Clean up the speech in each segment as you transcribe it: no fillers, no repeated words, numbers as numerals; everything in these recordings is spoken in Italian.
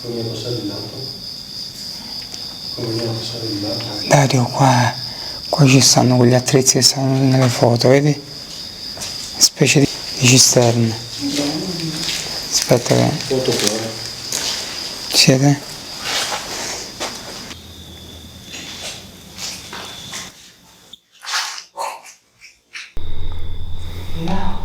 Come viene passato il lato? Come viene passato il lato? Dario, qua ci stanno quegli attrezzi che stanno nelle foto, vedi? Specie di cisterne. Aspetta che... Foto qua. Siete? No.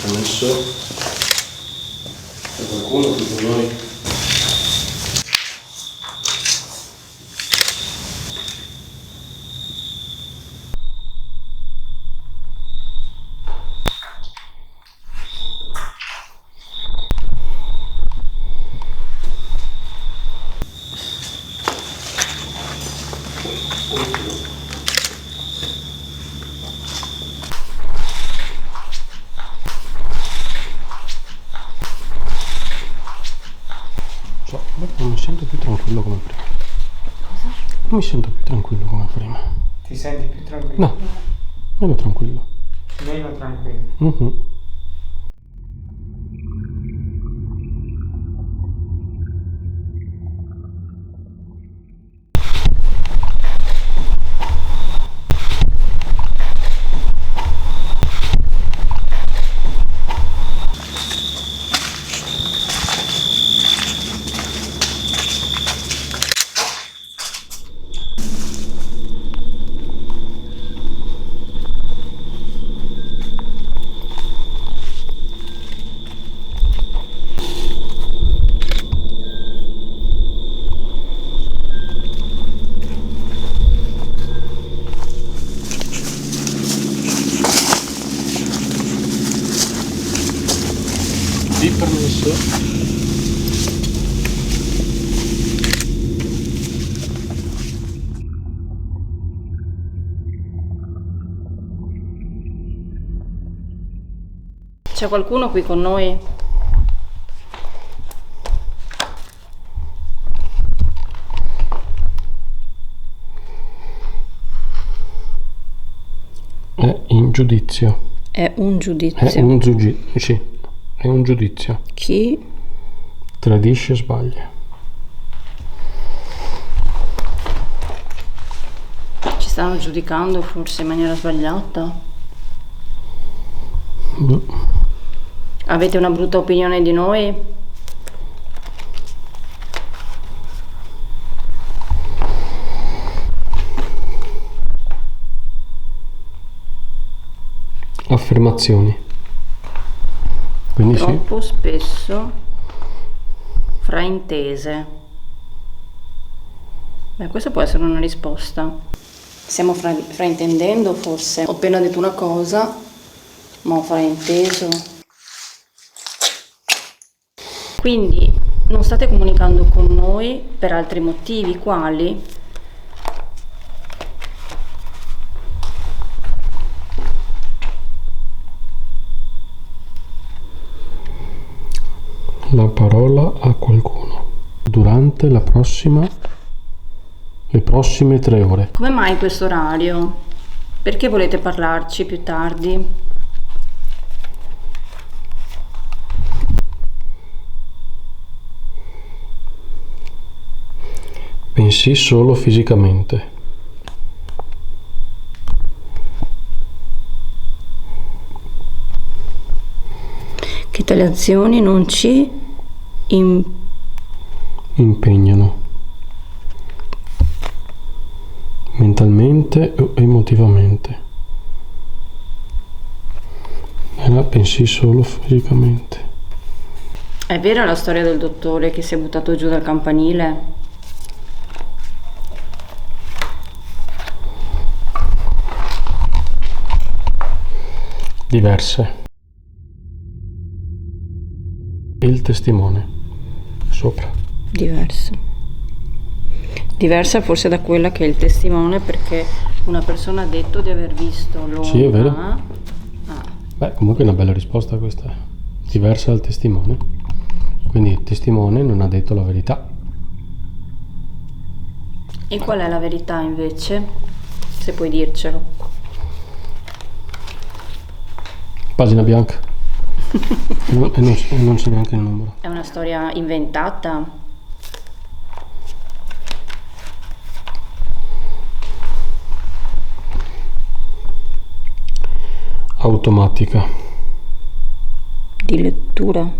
Adesso c'è qualcuno qui con noi? Non mi sento più tranquillo come prima. Cosa? Non mi sento più tranquillo come prima. Ti senti più tranquillo? No, meno tranquillo. Meno tranquillo. Di permesso. C'è qualcuno qui con noi? È in giudizio. È un giudizio. È un giudizio. Sì, è un giudizio. Chi? Tradisce e sbaglia. Ci stanno giudicando forse in maniera sbagliata? Avete una brutta opinione di noi? Affermazioni. Quindi Troppo spesso fraintese. Beh, questa può essere una risposta. Stiamo fraintendendo forse. Ho appena detto una cosa, ma ho frainteso. Quindi non state comunicando con noi per altri motivi, quali? la parola a qualcuno durante le prossime 3 ore. Come mai questo orario? Perché volete parlarci più tardi? Bensì solo fisicamente. Se le azioni non ci impegnano mentalmente o emotivamente, e la pensi solo fisicamente. È vera la storia del dottore che si è buttato giù dal campanile? Diverse. Il testimone sopra. Diversa forse da quella che è il testimone, perché una persona ha detto di aver visto l'ombra. Sì, è vero. Beh, comunque è una bella risposta questa. Diversa dal testimone. Quindi il testimone non ha detto la verità. E qual è la verità invece? Se puoi dircelo. Pagina bianca. e non c'è neanche il numero. È una storia inventata? Automatica. Di lettura?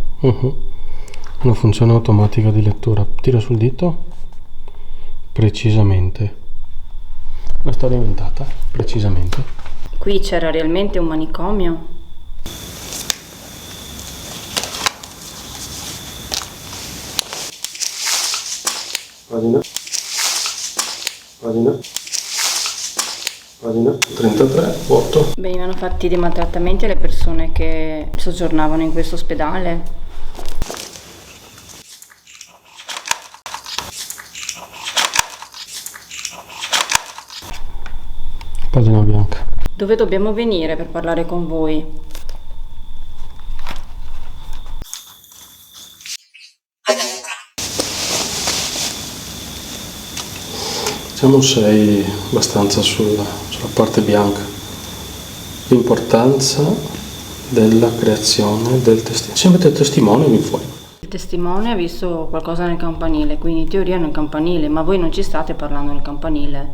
Una funzione automatica di lettura. Tira sul dito. Precisamente. Una storia inventata. Precisamente. Qui c'era realmente un manicomio? Pagina 33, 8. Venivano fatti dei maltrattamenti alle persone che soggiornavano in questo ospedale? Pagina bianca. Dove dobbiamo venire per parlare con voi? Siamo 6 abbastanza sulla parte bianca. L'importanza della creazione del testimone. Sempre del testimone viene fuori. Il testimone ha visto qualcosa nel campanile, quindi in teoria nel campanile, ma voi non ci state parlando nel campanile.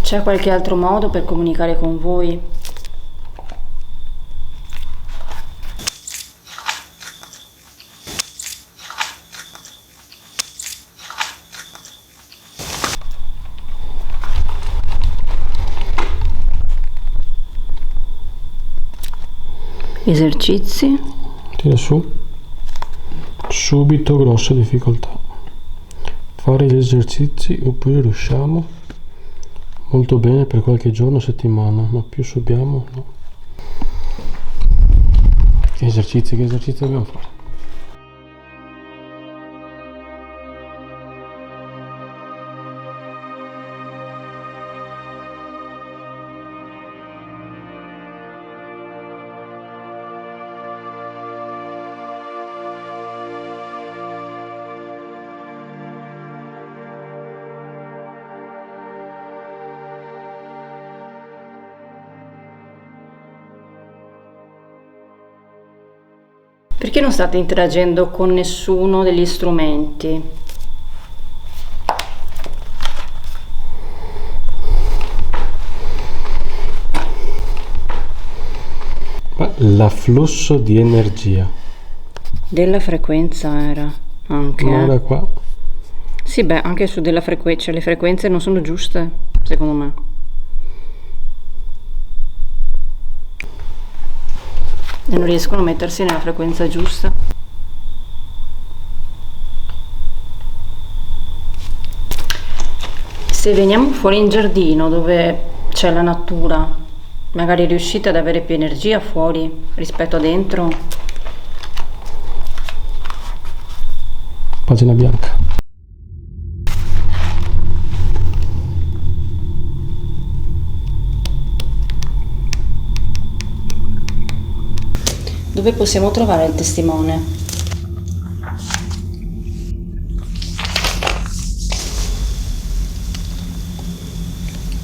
C'è qualche altro modo per comunicare con voi? Esercizi? Tira su. Subito grossa difficoltà. Fare gli esercizi oppure riusciamo molto bene per qualche giorno, settimana, ma più subiamo no. Che esercizi dobbiamo fare? Perché non state interagendo con nessuno degli strumenti? L'afflusso di energia. Della frequenza era anche. Ma ora qua. Sì, beh, anche su della frequenza, le frequenze non sono giuste, secondo me. E non riescono a mettersi nella frequenza giusta. Se veniamo fuori in giardino dove c'è la natura, magari riuscite ad avere più energia fuori rispetto a dentro. Pagina bianca. Dove possiamo trovare il testimone?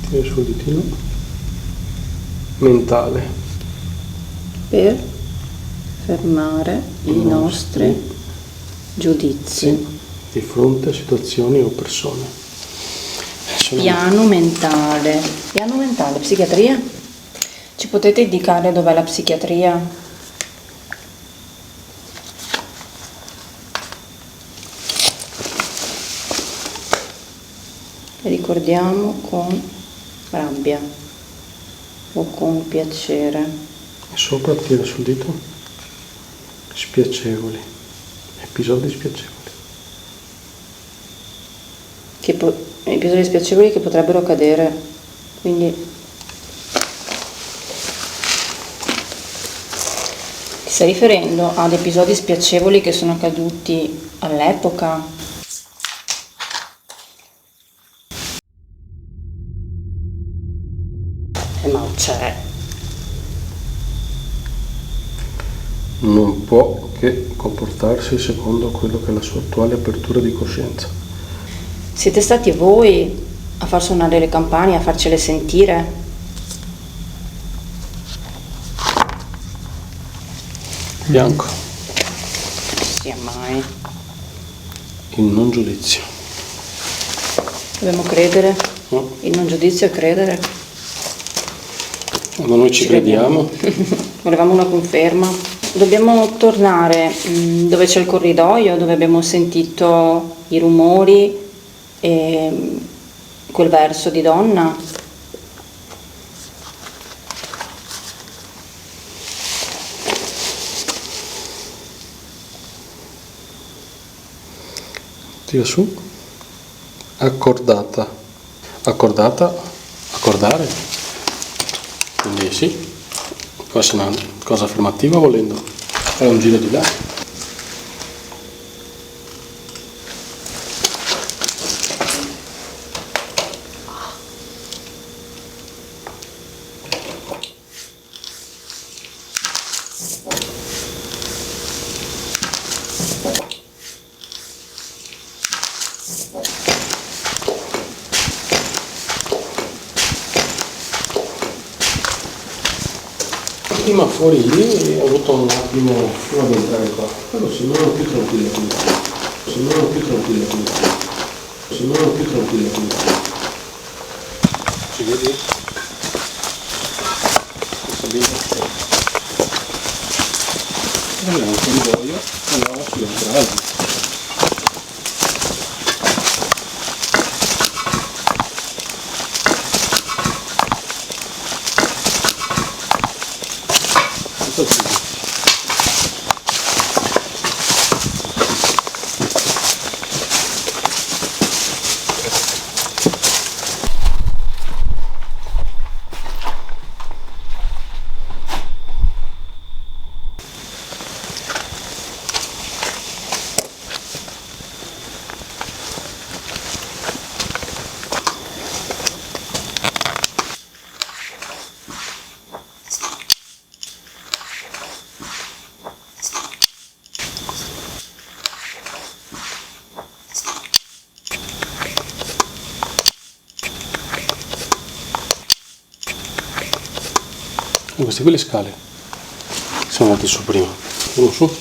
Tira sul ditino. Mentale. Per fermare i nostri giudizi. Di fronte a situazioni o persone. Piano mentale, psichiatria? Ci potete indicare dov'è la psichiatria? Ricordiamo con rabbia o con piacere. E sopra tira sul dito. Spiacevoli. Episodi spiacevoli. Episodi spiacevoli che potrebbero accadere. Quindi ti stai riferendo ad episodi spiacevoli che sono accaduti all'epoca? Ma c'è. Non può che comportarsi secondo quello che è la sua attuale apertura di coscienza. Siete stati voi a far suonare le campane, a farcele sentire? Bianco. Sia mai. Il non giudizio. Dobbiamo credere. No? Il non giudizio è credere. Quando noi ci crediamo. Volevamo una conferma. Dobbiamo tornare dove c'è il corridoio, dove abbiamo sentito i rumori e quel verso di donna. Tira su. Accordata. Accordata. Accordare. Quindi sì. Può essere una cosa affermativa volendo. Fare un giro di là. Prima fuori lì ho avuto un attimo prima di entrare qua, però sembrano più tranquilla qui. Sembrano più tranquilla qui. Sembrano più tranquilla qui. Ci vedi? Sabina. Allora un corridoio, andiamo sulla strada. E queste qui le scale. Siamo andati su prima. Andiamo su.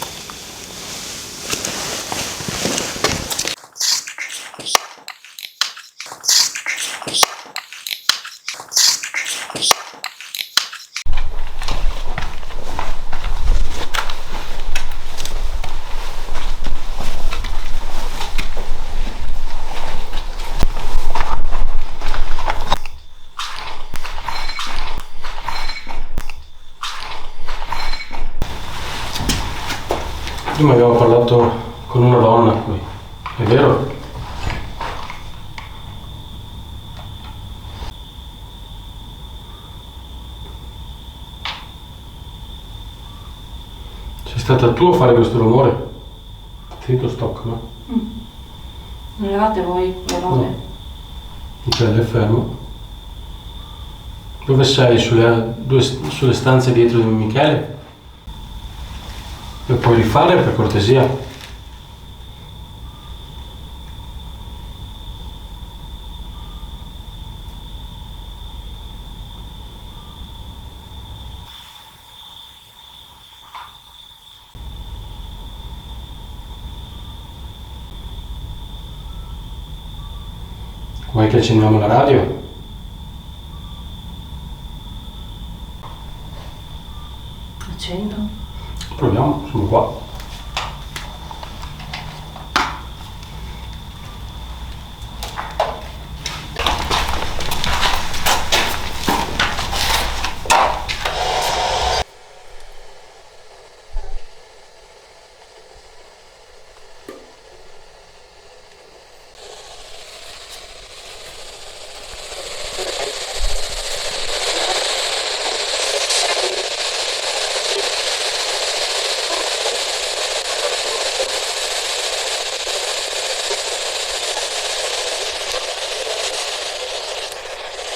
Prima abbiamo parlato con una donna qui, è vero? Sei stata tu a fare questo rumore? Finito stop, no? Non levate voi le robe? No. Ok, è fermo. Dove sei? Sulle stanze dietro di Michele? Lo puoi rifare per cortesia? Vuoi che accendiamo la radio? Accendo. Proviamo, sono qua.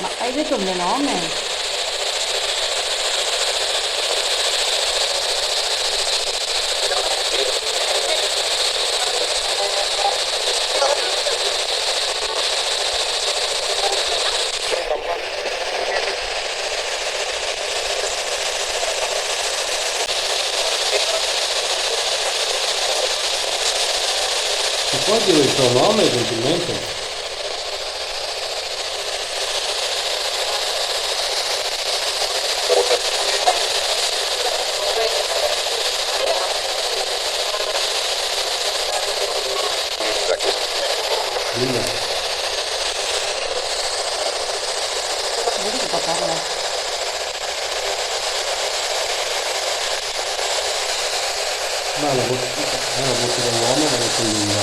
Ma hai detto il mio nome? Ti puoi dire il tuo nome gentilmente? Linda. Vedi che parla? Ma la voce dell'uomo ma non è Linda.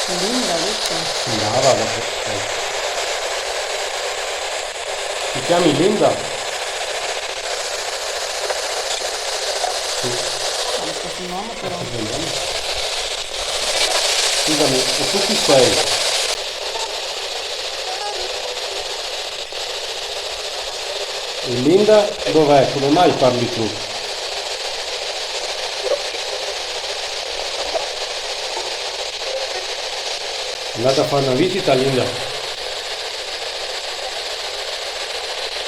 Linda, dice. Sembrava la Ti chiami Linda? Sì. Ha lo stesso nome però. Scusami, e tu chi sei? E Linda dov'è? Come mai parli tu? È andata a fare una visita, Linda?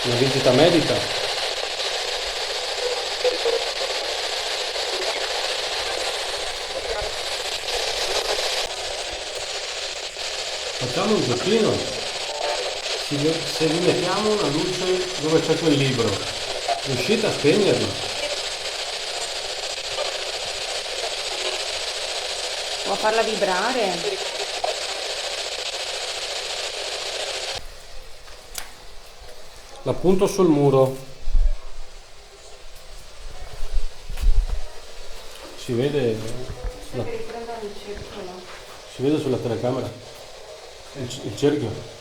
Una visita medica? Facciamo un giochino. Se vi mettiamo una luce dove c'è quel libro, riuscite a spegnerlo? Vuoi farla vibrare? L'appunto sul muro. Si vede sulla, si vede sulla telecamera il cerchio.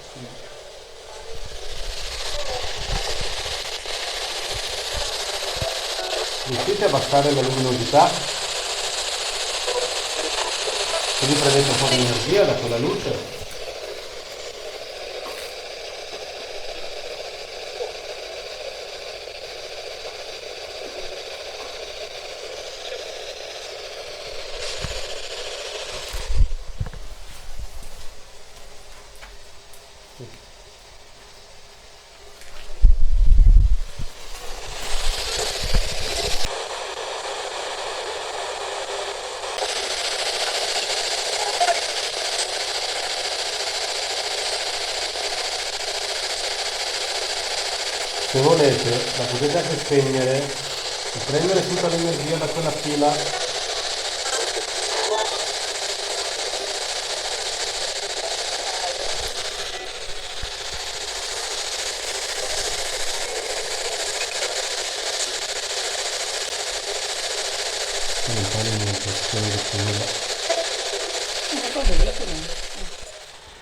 Riuscite a abbassare la luminosità? Così prendete un po' di energia da quella luce. Se volete la potete anche spegnere e prendere tutta l'energia da quella fila. Non fare niente, spero di finire.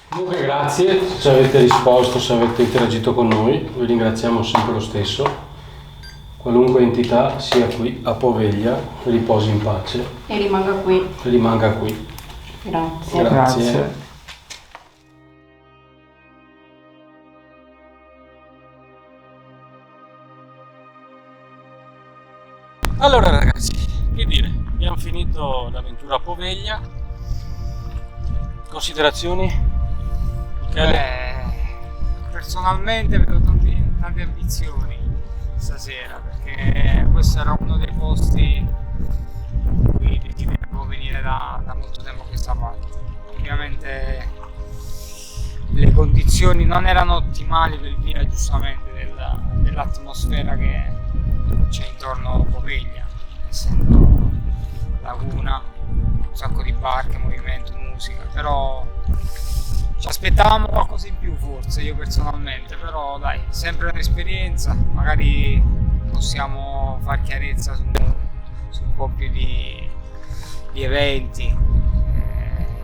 Comunque grazie se ci avete risposto, se avete interagito con noi, vi ringraziamo sempre lo stesso. Qualunque entità sia qui a Poveglia riposi in pace E rimanga qui. e rimanga qui. Grazie. Grazie. Allora ragazzi, che dire, abbiamo finito l'avventura a Poveglia. Considerazioni? Personalmente vedo tante ambizioni stasera, perché questo era uno dei posti in cui desideravo venire da molto tempo a questa parte. Ovviamente le condizioni non erano ottimali per via giustamente dell'atmosfera che c'è intorno a Poveglia, essendo laguna, un sacco di barche, movimento, musica, però ci aspettavamo qualcosa in più forse, io personalmente, però dai, sempre un'esperienza, magari possiamo far chiarezza su un po' più di eventi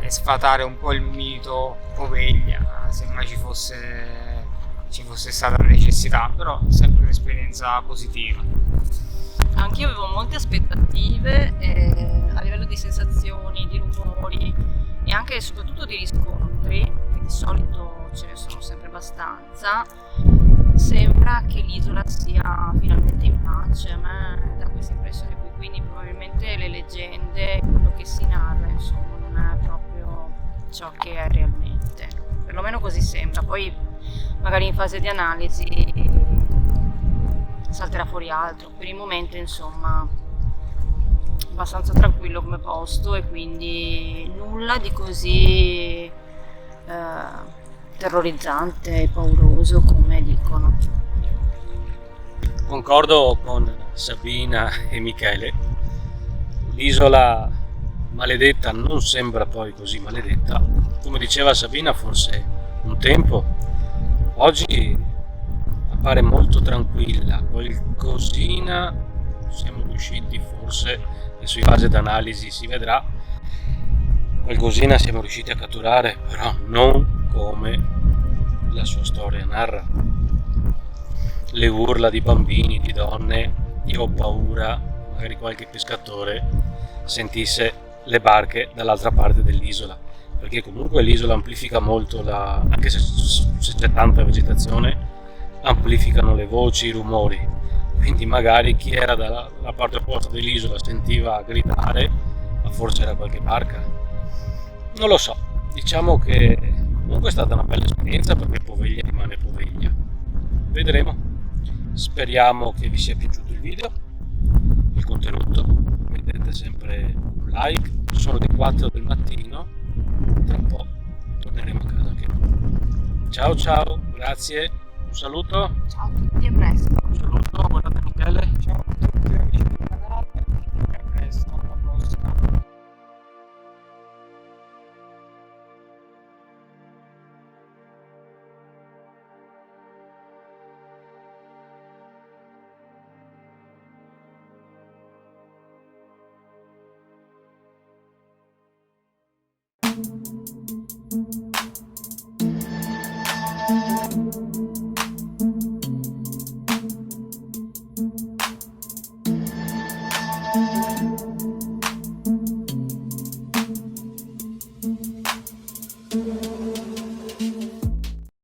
e sfatare un po' il mito Poveglia, se mai ci fosse stata la necessità, però sempre un'esperienza positiva. Anch'io avevo molte aspettative a livello di sensazioni, di rumori e anche e soprattutto di riscontri, che di solito ce ne sono sempre abbastanza. Sembra che l'isola sia finalmente in pace, a me dà questa impressione qui, quindi probabilmente le leggende, quello che si narra, insomma, non è proprio ciò che è realmente, perlomeno così sembra. Poi magari in fase di analisi salterà fuori altro. Per il momento, insomma, abbastanza tranquillo come posto e quindi nulla di così terrorizzante e pauroso come dicono. Concordo con Sabina e Michele, l'isola maledetta non sembra poi così maledetta, come diceva Sabina, forse un tempo, oggi appare molto tranquilla, qualcosina siamo riusciti forse, adesso in fase d'analisi si vedrà, qualcosina siamo riusciti a catturare, però non come la sua storia narra. Le urla di bambini, di donne, io ho paura magari qualche pescatore sentisse le barche dall'altra parte dell'isola, perché comunque l'isola amplifica molto anche se c'è tanta vegetazione, amplificano le voci, i rumori, quindi magari chi era dalla parte opposta dell'isola sentiva gridare, ma forse era qualche barca, non lo so. Diciamo che comunque è stata una bella esperienza, perché Poveglia rimane Poveglia. Vedremo. Speriamo che vi sia piaciuto il video, il contenuto. Mettete sempre un like. Sono le 4 del mattino. Tra un po' torneremo a casa anche noi. Ciao ciao, grazie. Un saluto. Ciao a tutti, a presto. Un saluto, guardate Michele. Ciao a tutti amici del canale e a presto, alla prossima.